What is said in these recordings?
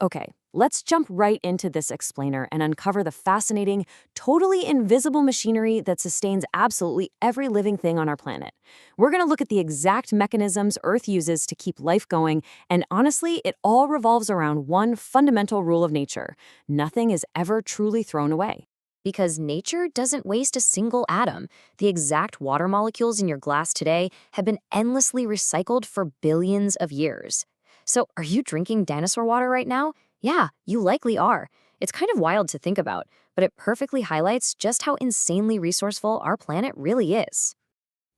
Okay, let's jump right into this explainer and uncover the fascinating, totally invisible machinery that sustains absolutely every living thing on our planet. We're going to look at the exact mechanisms Earth uses to keep life going, and honestly, it all revolves around one fundamental rule of nature: nothing is ever truly thrown away. Because nature doesn't waste a single atom. The exact water molecules in your glass today have been endlessly recycled for billions of years. So, are you drinking dinosaur water right now? Yeah, you likely are. It's kind of wild to think about, but it perfectly highlights just how insanely resourceful our planet really is.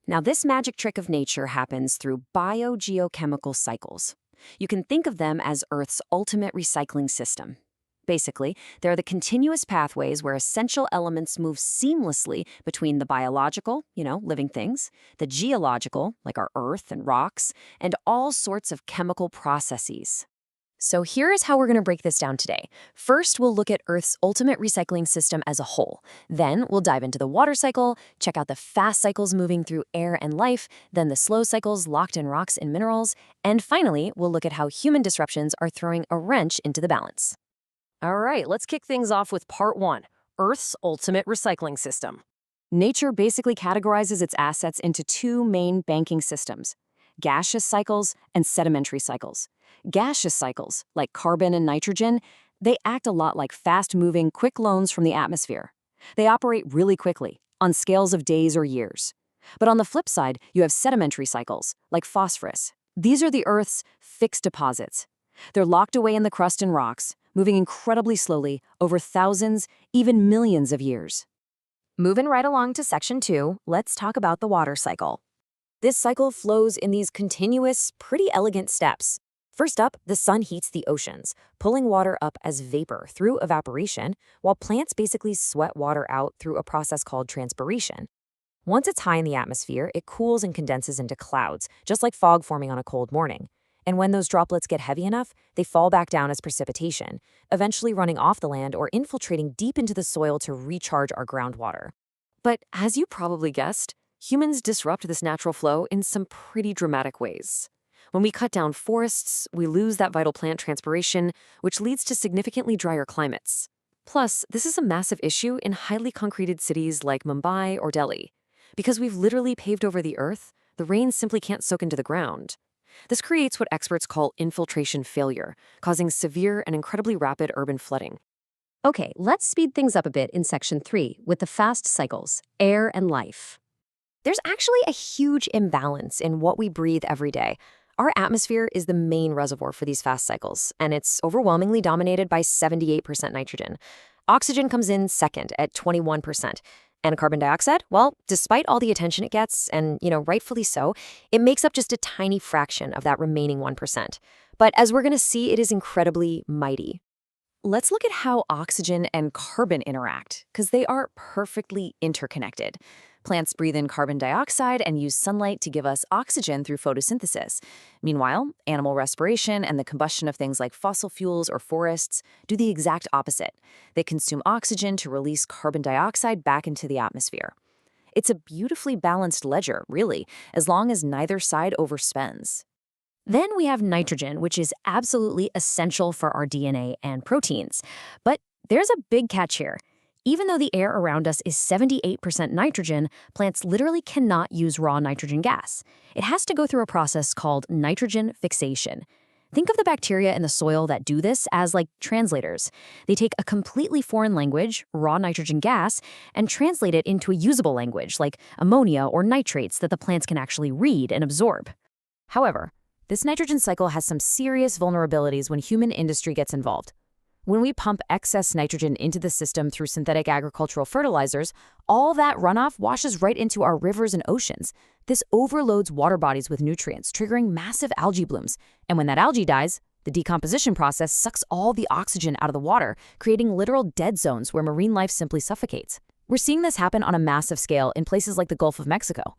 Now, this magic trick of nature happens through biogeochemical cycles. You can think of them as Earth's ultimate recycling system. Basically, they're the continuous pathways where essential elements move seamlessly between the biological, living things, the geological, like our Earth and rocks, and all sorts of chemical processes. So here's how we're going to break this down today. First, we'll look at Earth's ultimate recycling system as a whole. Then we'll dive into the water cycle, check out the fast cycles moving through air and life, then the slow cycles locked in rocks and minerals, and finally, we'll look at how human disruptions are throwing a wrench into the balance. All right, let's kick things off with part one: Earth's ultimate recycling system. Nature basically categorizes its assets into two main banking systems: gaseous cycles and sedimentary cycles. Gaseous cycles, like carbon and nitrogen, they act a lot like fast-moving, quick loans from the atmosphere. They operate really quickly, on scales of days or years. But on the flip side, you have sedimentary cycles, like phosphorus. These are the Earth's fixed deposits. They're locked away in the crust and rocks, moving incredibly slowly over thousands, even millions of years. Moving right along to section 2, let's talk about the water cycle. This cycle flows in these continuous, pretty elegant steps. First up, the sun heats the oceans, pulling water up as vapor through evaporation, while plants basically sweat water out through a process called transpiration. Once it's high in the atmosphere, it cools and condenses into clouds, just like fog forming on a cold morning. And when those droplets get heavy enough, they fall back down as precipitation, eventually running off the land or infiltrating deep into the soil to recharge our groundwater. But as you probably guessed, humans disrupt this natural flow in some pretty dramatic ways. When we cut down forests, we lose that vital plant transpiration, which leads to significantly drier climates. Plus, this is a massive issue in highly concreted cities like Mumbai or Delhi. Because we've literally paved over the earth, the rain simply can't soak into the ground. This creates what experts call infiltration failure, causing severe and incredibly rapid urban flooding. Okay, let's speed things up a bit in section 3 with the fast cycles, air and life. There's actually a huge imbalance in what we breathe every day. Our atmosphere is the main reservoir for these fast cycles, and it's overwhelmingly dominated by 78% nitrogen. Oxygen comes in second at 21%. And carbon dioxide, well, despite all the attention it gets, and, rightfully so, it makes up just a tiny fraction of that remaining 1%. But as we're going to see, it is incredibly mighty. Let's look at how oxygen and carbon interact, because they are perfectly interconnected. Plants breathe in carbon dioxide and use sunlight to give us oxygen through photosynthesis. Meanwhile, animal respiration and the combustion of things like fossil fuels or forests do the exact opposite. They consume oxygen to release carbon dioxide back into the atmosphere. It's a beautifully balanced ledger, really, as long as neither side overspends. Then we have nitrogen, which is absolutely essential for our DNA and proteins. But there's a big catch here. Even though the air around us is 78% nitrogen, plants literally cannot use raw nitrogen gas. It has to go through a process called nitrogen fixation. Think of the bacteria in the soil that do this as like translators. They take a completely foreign language, raw nitrogen gas, and translate it into a usable language like ammonia or nitrates that the plants can actually read and absorb. However, this nitrogen cycle has some serious vulnerabilities when human industry gets involved. When we pump excess nitrogen into the system through synthetic agricultural fertilizers, all that runoff washes right into our rivers and oceans. This overloads water bodies with nutrients, triggering massive algae blooms. And when that algae dies, the decomposition process sucks all the oxygen out of the water, creating literal dead zones where marine life simply suffocates. We're seeing this happen on a massive scale in places like the Gulf of Mexico.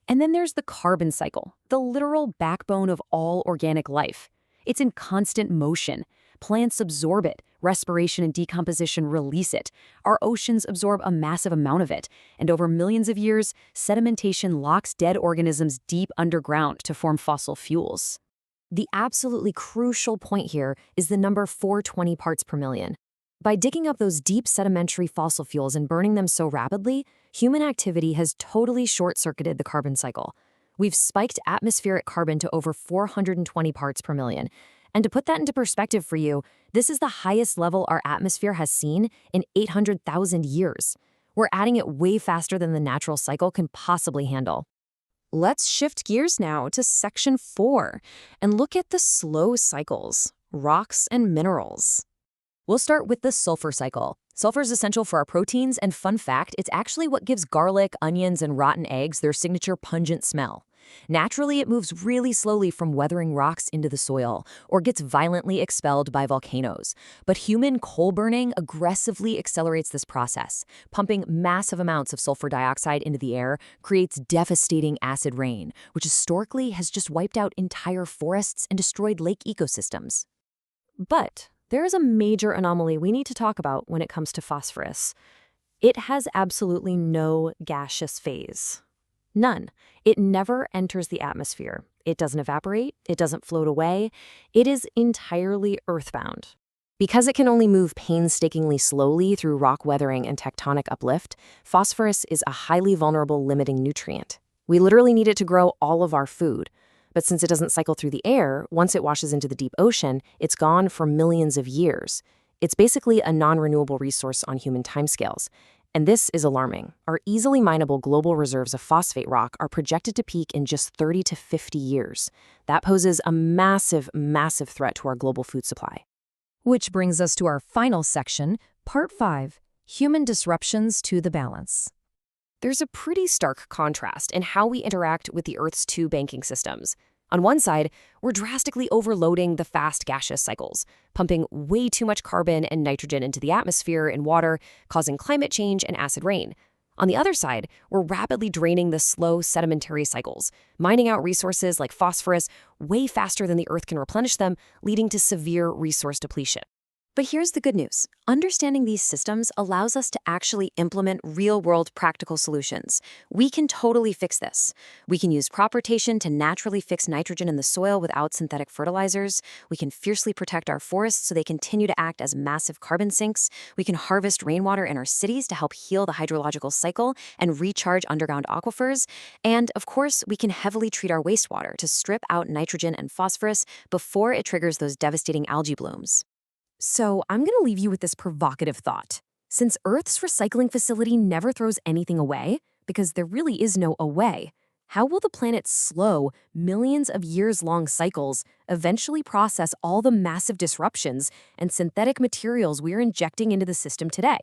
And then there's the carbon cycle, the literal backbone of all organic life. It's in constant motion. Plants absorb it, respiration and decomposition release it. Our oceans absorb a massive amount of it. And over millions of years, sedimentation locks dead organisms deep underground to form fossil fuels. The absolutely crucial point here is the number 420 parts per million. By digging up those deep sedimentary fossil fuels and burning them so rapidly, human activity has totally short-circuited the carbon cycle. We've spiked atmospheric carbon to over 420 parts per million. And to put that into perspective for you, this is the highest level our atmosphere has seen in 800,000 years. We're adding it way faster than the natural cycle can possibly handle. Let's shift gears now to section 4 and look at the slow cycles, rocks and minerals. We'll start with the sulfur cycle. Sulfur is essential for our proteins, and fun fact, it's actually what gives garlic, onions, and rotten eggs their signature pungent smell. Naturally, it moves really slowly from weathering rocks into the soil, or gets violently expelled by volcanoes. But human coal burning aggressively accelerates this process. Pumping massive amounts of sulfur dioxide into the air creates devastating acid rain, which historically has just wiped out entire forests and destroyed lake ecosystems. But there is a major anomaly we need to talk about when it comes to phosphorus. It has absolutely no gaseous phase. None. It never enters the atmosphere. It doesn't evaporate. It doesn't float away. It is entirely earthbound. Because it can only move painstakingly slowly through rock weathering and tectonic uplift, phosphorus is a highly vulnerable limiting nutrient. We literally need it to grow all of our food. But since it doesn't cycle through the air, once it washes into the deep ocean, it's gone for millions of years. It's basically a non-renewable resource on human timescales. And this is alarming. Our easily mineable global reserves of phosphate rock are projected to peak in just 30 to 50 years. That poses a massive, massive threat to our global food supply. Which brings us to our final section, Part 5, Human Disruptions to the Balance. There's a pretty stark contrast in how we interact with the Earth's two banking systems. On one side, we're drastically overloading the fast gaseous cycles, pumping way too much carbon and nitrogen into the atmosphere and water, causing climate change and acid rain. On the other side, we're rapidly draining the slow sedimentary cycles, mining out resources like phosphorus way faster than the Earth can replenish them, leading to severe resource depletion. But here's the good news. Understanding these systems allows us to actually implement real-world practical solutions. We can totally fix this. We can use crop rotation to naturally fix nitrogen in the soil without synthetic fertilizers. We can fiercely protect our forests so they continue to act as massive carbon sinks. We can harvest rainwater in our cities to help heal the hydrological cycle and recharge underground aquifers. And, of course, we can heavily treat our wastewater to strip out nitrogen and phosphorus before it triggers those devastating algae blooms. So I'm going to leave you with this provocative thought. Since Earth's recycling facility never throws anything away, because there really is no away, how will the planet's slow, millions of years-long cycles eventually process all the massive disruptions and synthetic materials we're injecting into the system today?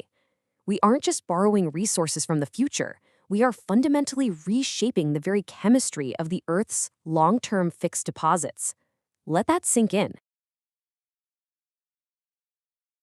We aren't just borrowing resources from the future. We are fundamentally reshaping the very chemistry of the Earth's long-term fixed deposits. Let that sink in.